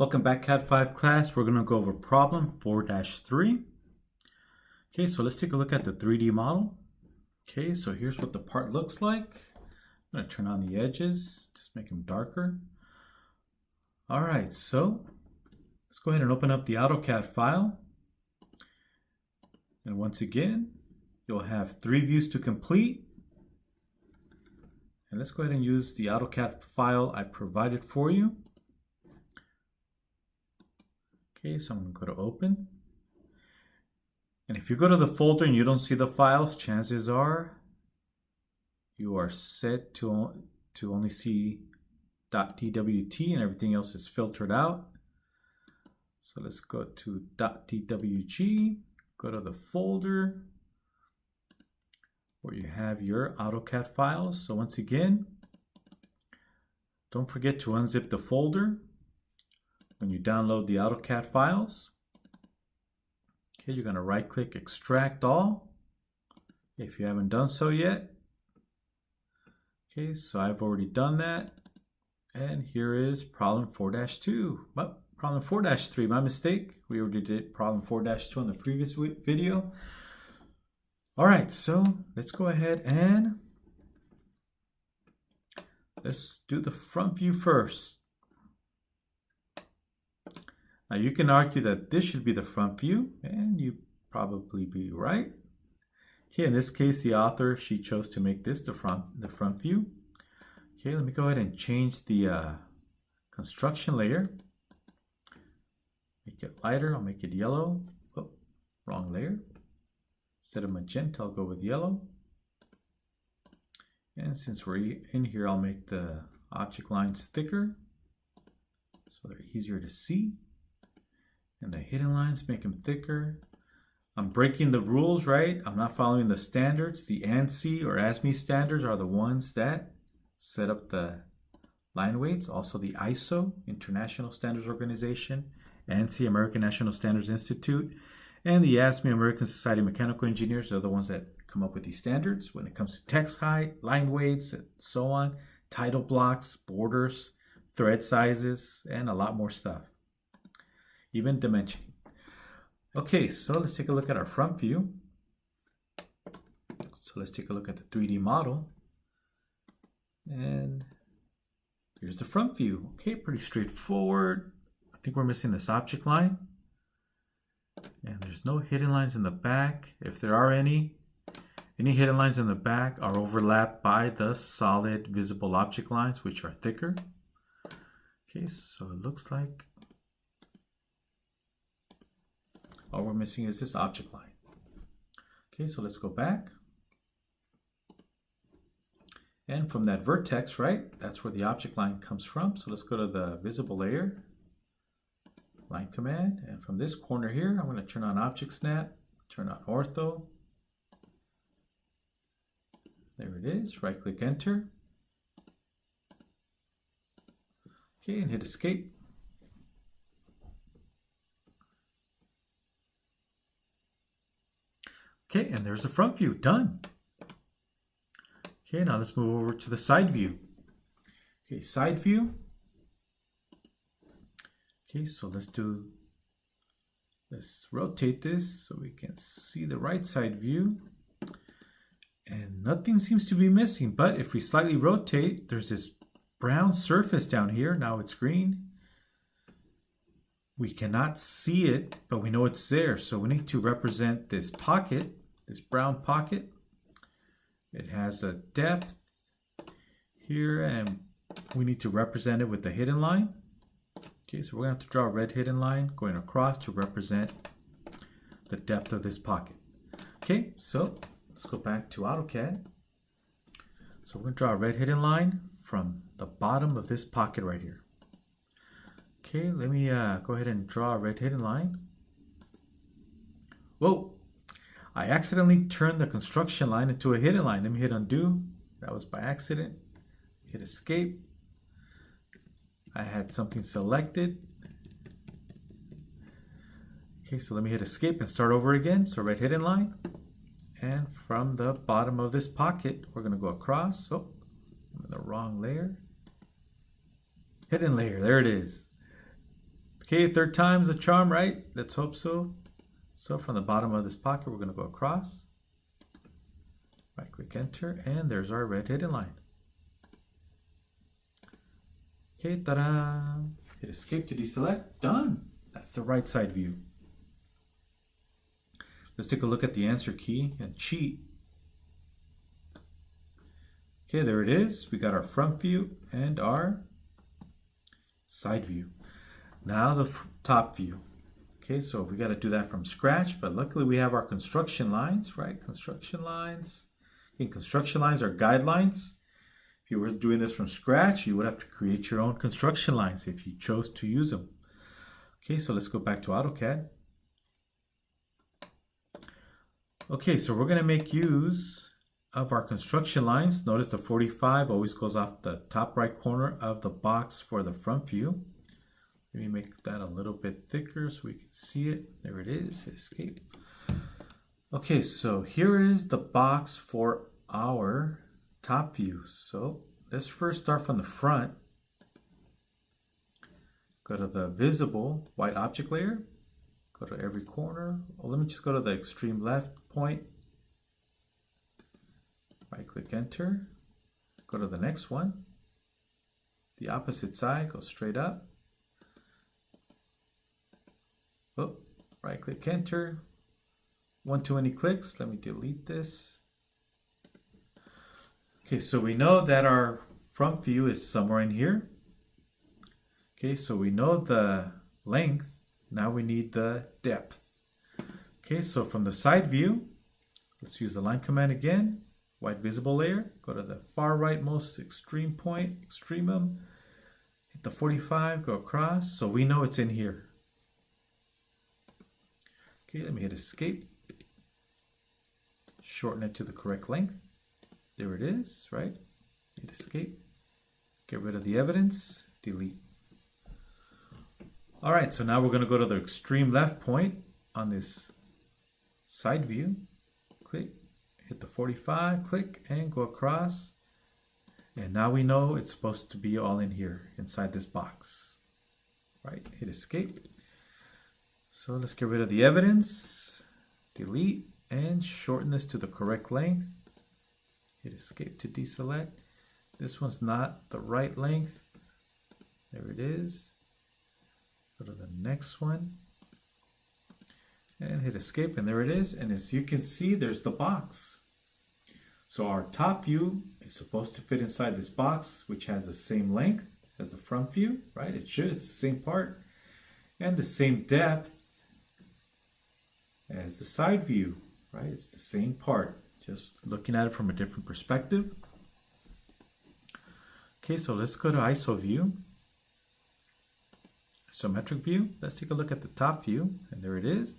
Welcome back, Cat 5 class. We're going to go over problem 4-3. Okay, so let's take a look at the 3D model. Okay, so here's what the part looks like. I'm going to turn on the edges, just make them darker. All right, so let's go ahead and open up the AutoCAD file. And once again, you'll have 3 views to complete. And let's go ahead and use the AutoCAD file I provided for you. Okay, so I'm going to go to open. And if you go to the folder and you don't see the files, chances are you are set to only see .dwt and everything else is filtered out. So let's go to .dwg, go to the folder where you have your AutoCAD files. So once again, don't forget to unzip the folder when you download the AutoCAD files. Okay, you're going to right click extract all if you haven't done so yet. Okay, so I've already done that. And here is problem 4-2. Well, problem 4-3, my mistake. We already did problem 4-2 in the previous video. All right, so let's go ahead and let's do the front view first. Now you can argue that this should be the front view, and you'd probably be right. Okay, in this case, the author, she chose to make this the front view. Okay, let me go ahead and change the construction layer. Make it lighter, I'll make it yellow. Oh, wrong layer. Instead of magenta, I'll go with yellow. And since we're in here, I'll make the object lines thicker so they're easier to see. And the hidden lines, make them thicker. I'm breaking the rules, right? I'm not following the standards. The ANSI or ASME standards are the ones that set up the line weights. Also the ISO, International Standards Organization, ANSI, American National Standards Institute, and the ASME, American Society of Mechanical Engineers are the ones that come up with these standards when it comes to text height, line weights, and so on, title blocks, borders, thread sizes, and a lot more stuff. Even dimensioning. Okay, so let's take a look at our front view. So let's take a look at the 3D model. And here's the front view. Okay, pretty straightforward. I think we're missing this object line. And there's no hidden lines in the back. If there are any hidden lines in the back are overlapped by the solid visible object lines, which are thicker. Okay, so it looks like all we're missing is this object line. Okay, so let's go back. And from that vertex, right, that's where the object line comes from. So let's go to the visible layer, line command. And from this corner here, I'm going to turn on object snap, turn on ortho. There it is, right click enter. Okay, and hit escape. Okay, and there's the front view, done. Okay, now let's move over to the side view. Okay, side view. Okay, so let's rotate this so we can see the right side view. And nothing seems to be missing, but if we slightly rotate, there's this brown surface down here. Now it's green. We cannot see it, but we know it's there. So we need to represent this pocket, this brown pocket. It has a depth here, and we need to represent it with the hidden line. Okay, so we're going to have to draw a red hidden line going across to represent the depth of this pocket. Okay, so let's go back to AutoCAD. So we're going to draw a red hidden line from the bottom of this pocket right here. Okay, let me go ahead and draw a red hidden line. Whoa, I accidentally turned the construction line into a hidden line. Let me hit undo. That was by accident. Hit escape. I had something selected. Okay, so let me hit escape and start over again. So red hidden line. And from the bottom of this pocket, we're going to go across. Oh, I'm in the wrong layer. Hidden layer, there it is. Okay, third time's a charm, right? Let's hope so. So from the bottom of this pocket, we're going to go across. Right click enter, and there's our red hidden line. Okay, ta-da! Hit escape to deselect. Done! That's the right side view. Let's take a look at the answer key and cheat. Okay, there it is. We got our front view and our side view. Now the top view. Okay, so we got to do that from scratch, but luckily we have our construction lines, right? Construction lines. Okay, construction lines are guidelines. If you were doing this from scratch, you would have to create your own construction lines if you chose to use them. Okay, so let's go back to AutoCAD. Okay, so we're going to make use of our construction lines. Notice the 45 always goes off the top right corner of the box for the front view. Let me make that a little bit thicker so we can see it. There it is. Hit escape. Okay, so here is the box for our top view. So let's first start from the front. Go to the visible white object layer. Go to every corner. Oh, let me just go to the extreme left point. Right click enter. Go to the next one. The opposite side, go straight up. Oh, right click enter. One too many clicks. Let me delete this. Okay, so we know that our front view is somewhere in here. Okay, so we know the length. Now we need the depth. Okay, so from the side view, let's use the line command again. White visible layer. Go to the far rightmost extreme point, extremum. Hit the 45, go across. So we know it's in here. Okay, let me hit escape. Shorten it to the correct length. There it is, right? Hit escape. Get rid of the evidence. Delete. All right, so now we're going to go to the extreme left point on this side view. Click, hit the 45, click, and go across. And now we know it's supposed to be all in here, inside this box. Right, hit escape. So let's get rid of the evidence. Delete, and shorten this to the correct length. Hit escape to deselect. This one's not the right length. There it is. Go to the next one and hit escape, and there it is. And as you can see, there's the box. So our top view is supposed to fit inside this box, which has the same length as the front view, right? It should, it's the same part, and the same depth as the side view, right? It's the same part, just looking at it from a different perspective. Okay, so let's go to ISO view. Isometric view. Let's take a look at the top view, and there it is.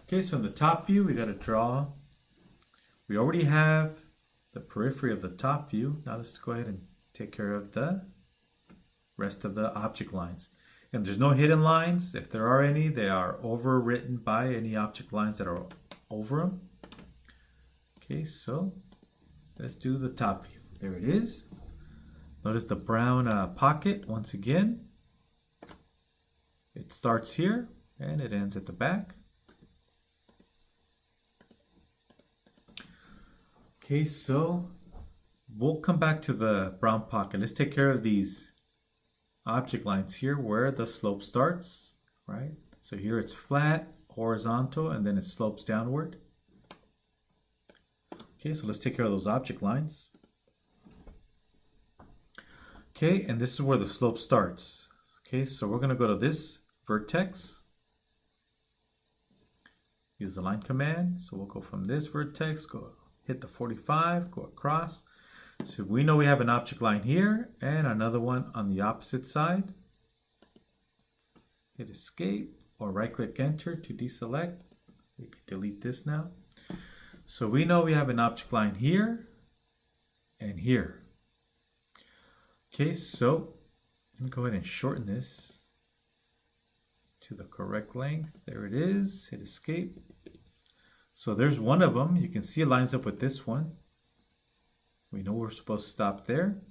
Okay, so in the top view, we got to draw. We already have the periphery of the top view. Now let's go ahead and take care of the rest of the object lines. And there's no hidden lines. If there are any, they are overwritten by any object lines that are over them. Okay, so let's do the top view. There it is. Notice the brown pocket once again. It starts here and it ends at the back. Okay, so we'll come back to the brown pocket. Let's take care of these object lines here where the slope starts, right? So here it's flat, horizontal, and then it slopes downward. Okay, so let's take care of those object lines. Okay, and this is where the slope starts. Okay, so we're going to go to this vertex. Use the line command. So we'll go from this vertex, go hit the 45, go across. So we know we have an object line here and another one on the opposite side. Hit escape or right click enter to deselect. We can delete this now. So we know we have an object line here and here. Okay, so let me go ahead and shorten this to the correct length. There it is. Hit escape. So there's one of them. You can see it lines up with this one. We know we're supposed to stop there.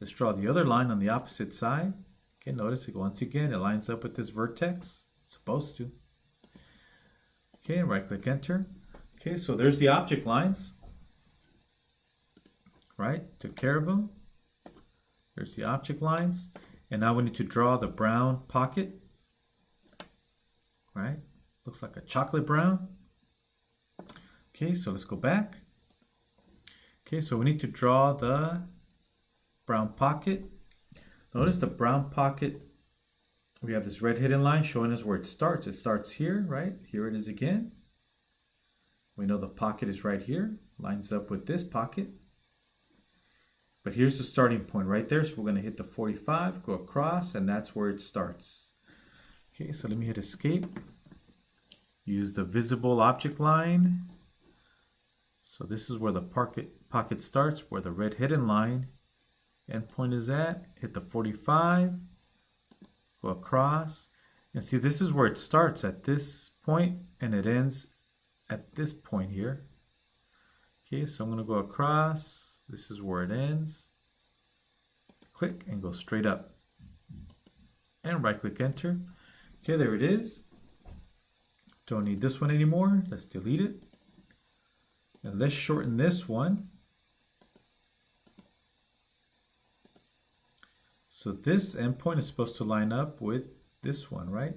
Let's draw the other line on the opposite side. Okay, notice it once again, it lines up with this vertex. It's supposed to. Okay, right click enter. Okay, so there's the object lines. Right, took care of them. There's the object lines. And now we need to draw the brown pocket. Right, looks like a chocolate brown. Okay, so let's go back. Okay, so we need to draw the brown pocket. Notice the brown pocket, we have this red hidden line showing us where it starts. It starts here, right? Here it is again. We know the pocket is right here, lines up with this pocket. But here's the starting point right there. So we're going to hit the 45, go across, and that's where it starts. Okay, so let me hit escape. Use the visible object line. So this is where the pocket starts, where the red hidden line endpoint is at. Hit the 45, go across, and see this is where it starts at this point and it ends at this point here. Okay, so I'm going to go across. This is where it ends. Click and go straight up. And right click enter. Okay, there it is. Don't need this one anymore. Let's delete it. And let's shorten this one. So this endpoint is supposed to line up with this one, right?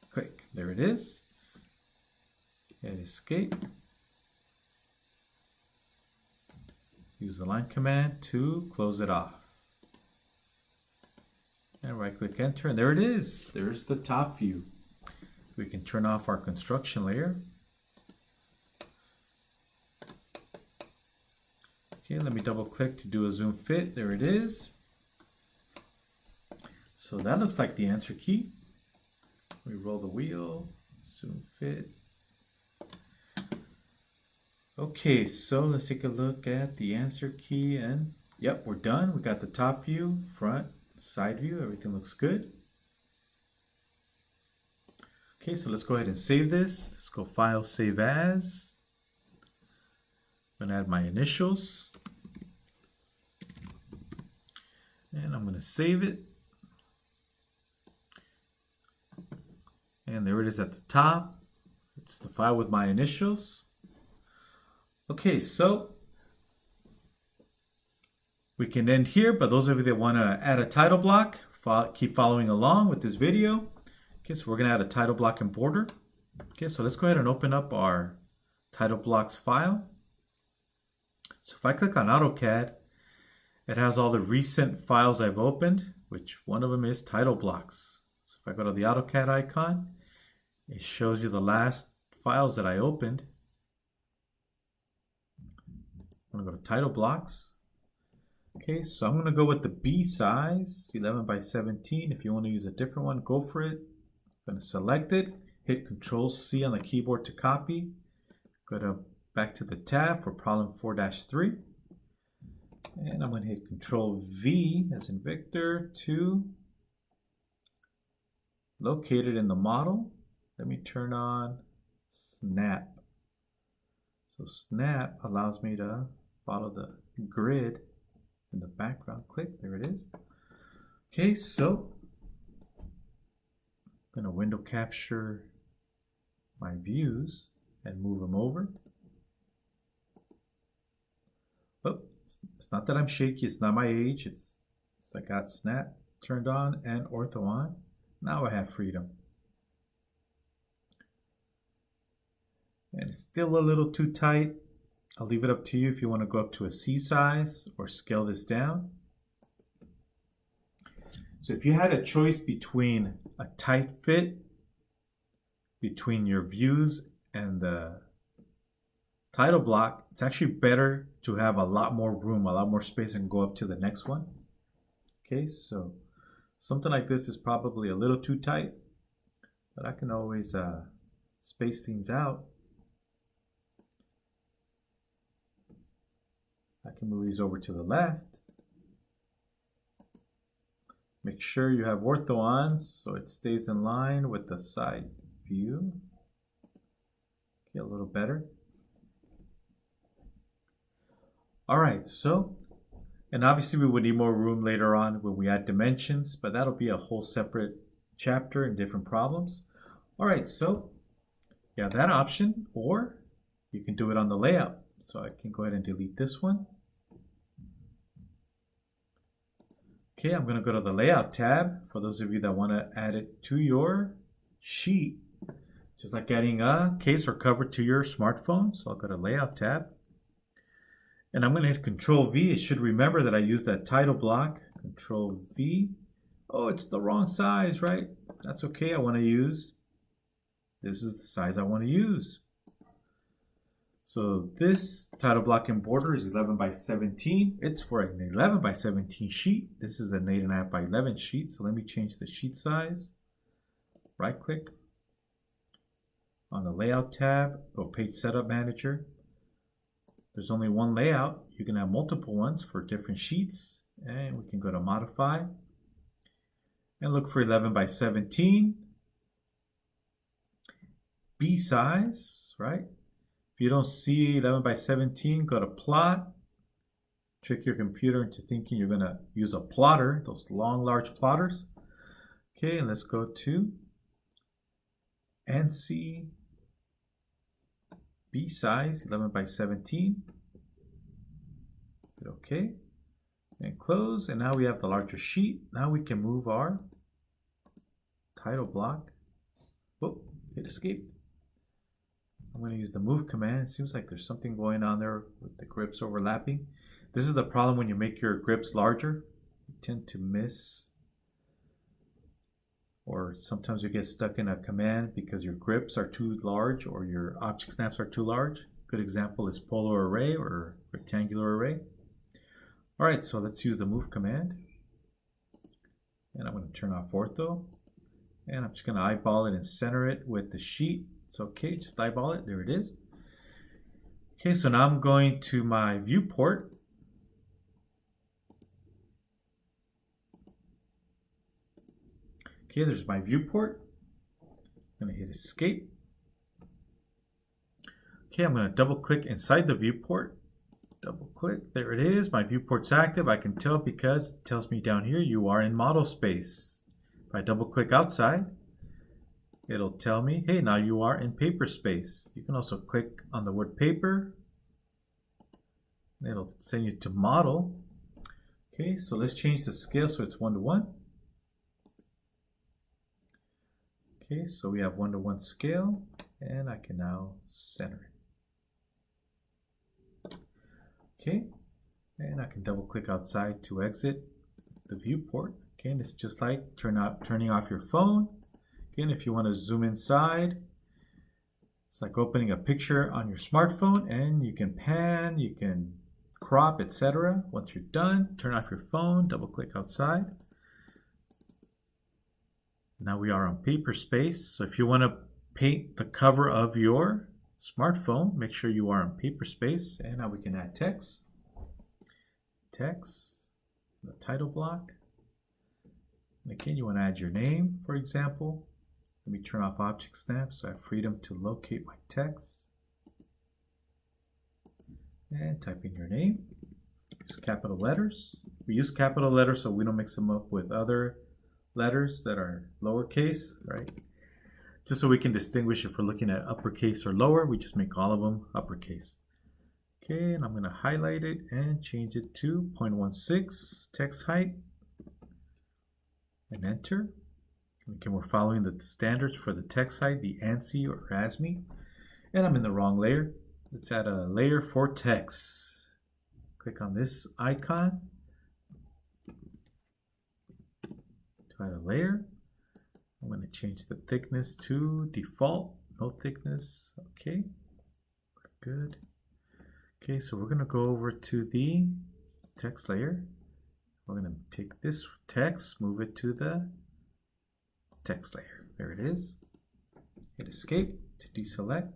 Click. There it is. Hit escape. Use the line command to close it off. And right click enter, and there it is. There's the top view. We can turn off our construction layer. Okay, let me double click to do a zoom fit. There it is. So that looks like the answer key. We roll the wheel, zoom fit. Okay, so let's take a look at the answer key, and yep, we're done. We got the top view, front, side view, everything looks good. Okay, so let's go ahead and save this. Let's go File, Save As. I'm gonna add my initials. And I'm gonna save it. And there it is at the top. It's the file with my initials. Okay, so we can end here, but those of you that want to add a title block, keep following along with this video. Okay, so we're going to add a title block and border. Okay, so let's go ahead and open up our title blocks file. So if I click on AutoCAD, it has all the recent files I've opened, which one of them is title blocks. So if I go to the AutoCAD icon, it shows you the last files that I opened. I'm going to go to title blocks. Okay, so I'm going to go with the B size, 11 by 17. If you want to use a different one, go for it. I'm going to select it, hit Control C on the keyboard to copy. Go back to the tab for problem 4-3. And I'm going to hit Control V as in Victor to locate it in the model. Let me turn on Snap. So Snap allows me to follow the grid in the background. Click, there it is. Okay, so I'm going to window capture my views and move them over. Oh, it's not that I'm shaky, it's not my age, it's I got Snap turned on and Ortho on. Now I have freedom. And it's still a little too tight. I'll leave it up to you if you want to go up to a C size or scale this down. So if you had a choice between a tight fit between your views and the title block, it's actually better to have a lot more room, a lot more space, and go up to the next one. Okay, so something like this is probably a little too tight, but I can always space things out. I can move these over to the left. Make sure you have ortho on so it stays in line with the side view. Get a little better. All right, so And obviously we would need more room later on when we add dimensions, but that'll be a whole separate chapter and different problems. All right, so you have that option, or you can do it on the layout. So I can go ahead and delete this one. Okay, I'm going to go to the layout tab for those of you that want to add it to your sheet, just like adding a case or cover to your smartphone. So I'll go to layout tab and I'm going to hit Control V. It should remember that I used that title block. Control V. Oh, it's the wrong size, right? That's okay. I want to use, this is the size I want to use. So this title block and border is 11 by 17. It's for an 11 by 17 sheet. This is an 8.5 by 11 sheet. So let me change the sheet size. Right click on the layout tab, go page setup manager. There's only one layout. You can have multiple ones for different sheets. And we can go to modify and look for 11 by 17. B size, right? If you don't see 11 by 17, go to plot. Trick your computer into thinking you're going to use a plotter, those long, large plotters. Okay, and let's go to ANSI B size, 11 by 17. Hit OK. And close. And now we have the larger sheet. Now we can move our title block. Oh, hit escape. I'm going to use the move command. It seems like there's something going on there with the grips overlapping. This is the problem when you make your grips larger. You tend to miss, or sometimes you get stuck in a command because your grips are too large or your object snaps are too large. Good example is polar array or rectangular array. All right, so let's use the move command. And I'm going to turn off ortho. And I'm just going to eyeball it and center it with the sheet. It's okay, just eyeball it. There it is. Okay, so now I'm going to my viewport. Okay, there's my viewport. I'm going to hit escape. Okay, I'm going to double click inside the viewport. Double click, there it is. My viewport's active. I can tell because it tells me down here you are in model space. If I double click outside, it'll tell me, hey, now you are in paper space. You can also click on the word paper. It'll send you to model. Okay, so let's change the scale so it's 1:1. Okay, so we have 1:1 scale, and I can now center it. Okay, and I can double click outside to exit the viewport. Okay, and it's just like turning off your phone. Again, if you want to zoom inside, it's like opening a picture on your smartphone, and you can pan, you can crop, etc. Once you're done, turn off your phone, double click outside. Now we are on paper space. So if you want to paint the cover of your smartphone, make sure you are on paper space. And now we can add text. Text, the title block. And again, you want to add your name, for example. Let me turn off object snap so I have freedom to locate my text. And type in your name. Use capital letters. We use capital letters so we don't mix them up with other letters that are lowercase, right? Just so we can distinguish if we're looking at uppercase or lower, we just make all of them uppercase. Okay, and I'm going to highlight it and change it to 0.16 text height. And enter. Okay, we're following the standards for the text height, the ANSI or ASME. And I'm in the wrong layer. Let's add a layer for text. Click on this icon to add a layer. I'm going to change the thickness to default, no thickness. Okay, good. Okay, so we're going to go over to the text layer. We're going to take this text, move it to the text layer. There it is. Hit escape to deselect.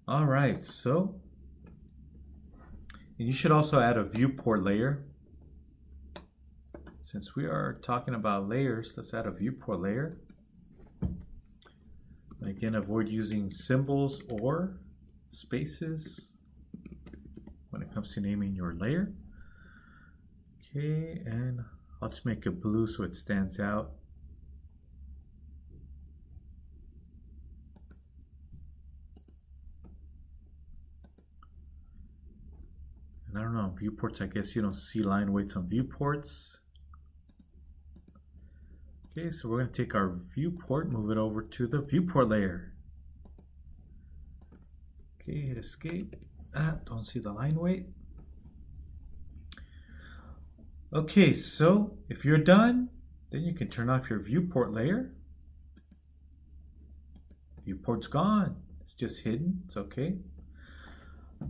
All right, so and you should also add a viewport layer. Since we are talking about layers, let's add a viewport layer. And again, avoid using symbols or spaces when it comes comes to naming your layer. Okay, and I'll just make it blue so it stands out. And I don't know, viewports, I guess you don't see line weights on viewports. Okay, so we're going to take our viewport, move it over to the viewport layer. Okay, hit escape. Don't see the line weight. Okay, so if you're done, then you can turn off your viewport layer. Viewport's gone. It's just hidden. It's okay.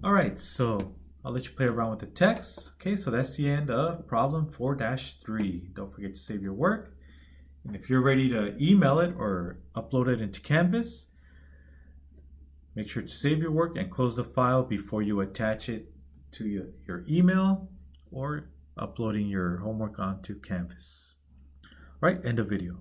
All right, so I'll let you play around with the text. Okay, so that's the end of problem 4-3. Don't forget to save your work. And if you're ready to email it or upload it into Canvas, make sure to save your work and close the file before you attach it to your email or uploading your homework onto Canvas. All right, end of video.